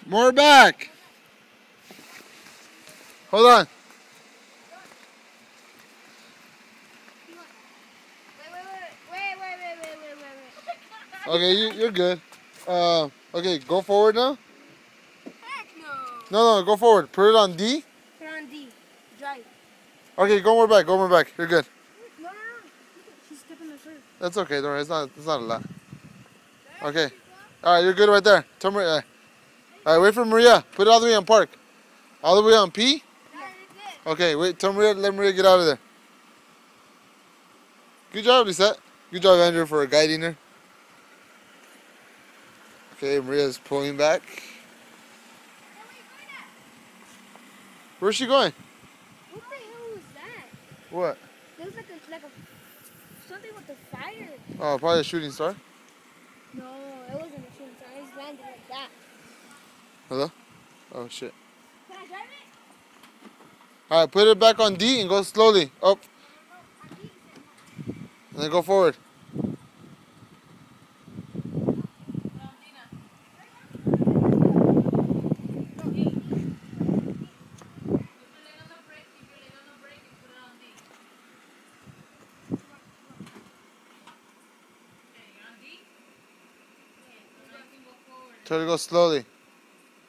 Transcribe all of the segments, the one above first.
More back. Hold on. Wait. Okay, you're good. Okay, go forward now. Heck no. No, go forward. Put it on D. Put on D. Drive. Okay, go more back. Go more back. You're good. No. She's skipping the first. That's okay. Don't worry. It's not a lot. Okay. All right, you're good right there. Turn right there. All right, wait for Maria. Put it all the way on park. All the way on P. Okay, wait. Tell Maria. Let Maria get out of there. Good job, Lisette. Good job, Andrew, for guiding her. Okay, Maria's pulling back. Where's she going? What the hell was that? What? There was like a something with the fire. Oh, probably a shooting star. No, it wasn't a shooting star. It just landed like that. Hello? Oh, shit. Can I drive it? All right, put it back on D and go slowly. Up. And then go forward. Try to go slowly.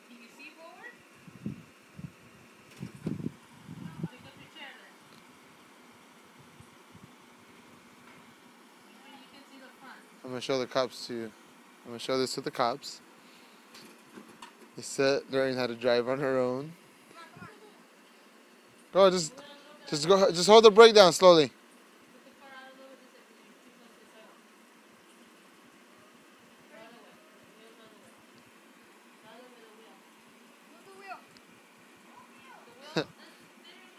Can you see forward? Pick up your chair then. You can see the front. I'm gonna show the cops to you. I'm gonna show this to the cops. Lisette learning how to drive on her own. Go, just go. Just hold the brake down slowly. Put the car out a little bit. This is too close to the sidewalk. The other way. Wheels on the way. The other way, the wheel. What's the wheel? The wheel.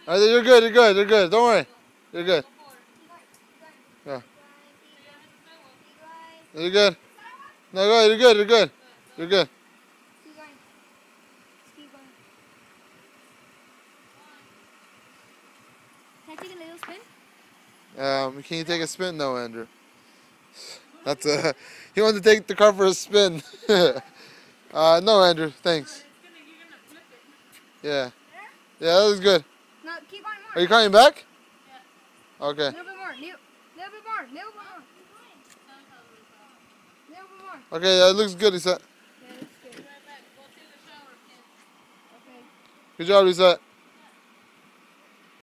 All right, you're good. You're good. You're good. Don't worry. You're good. Go forward. Yeah. So You're you're on the sidewalk. good. No, go. You're good. You're good. You're good. Keep going. Just keep going. Can I take a little spin? Can you take a spin? No, Andrew. That's he wants to take the car for a spin. No, Andrew. Thanks. You're gonna flip it. Yeah. Yeah, that was good. No, keep on more. Are you coming back? Yeah. Okay. A little bit more. Little bit more. Little bit more. Little bit more. Okay, that looks good, Lisette. Yeah, that's good. Right back. Go take a shower, kid. Okay. Good job, Lisette.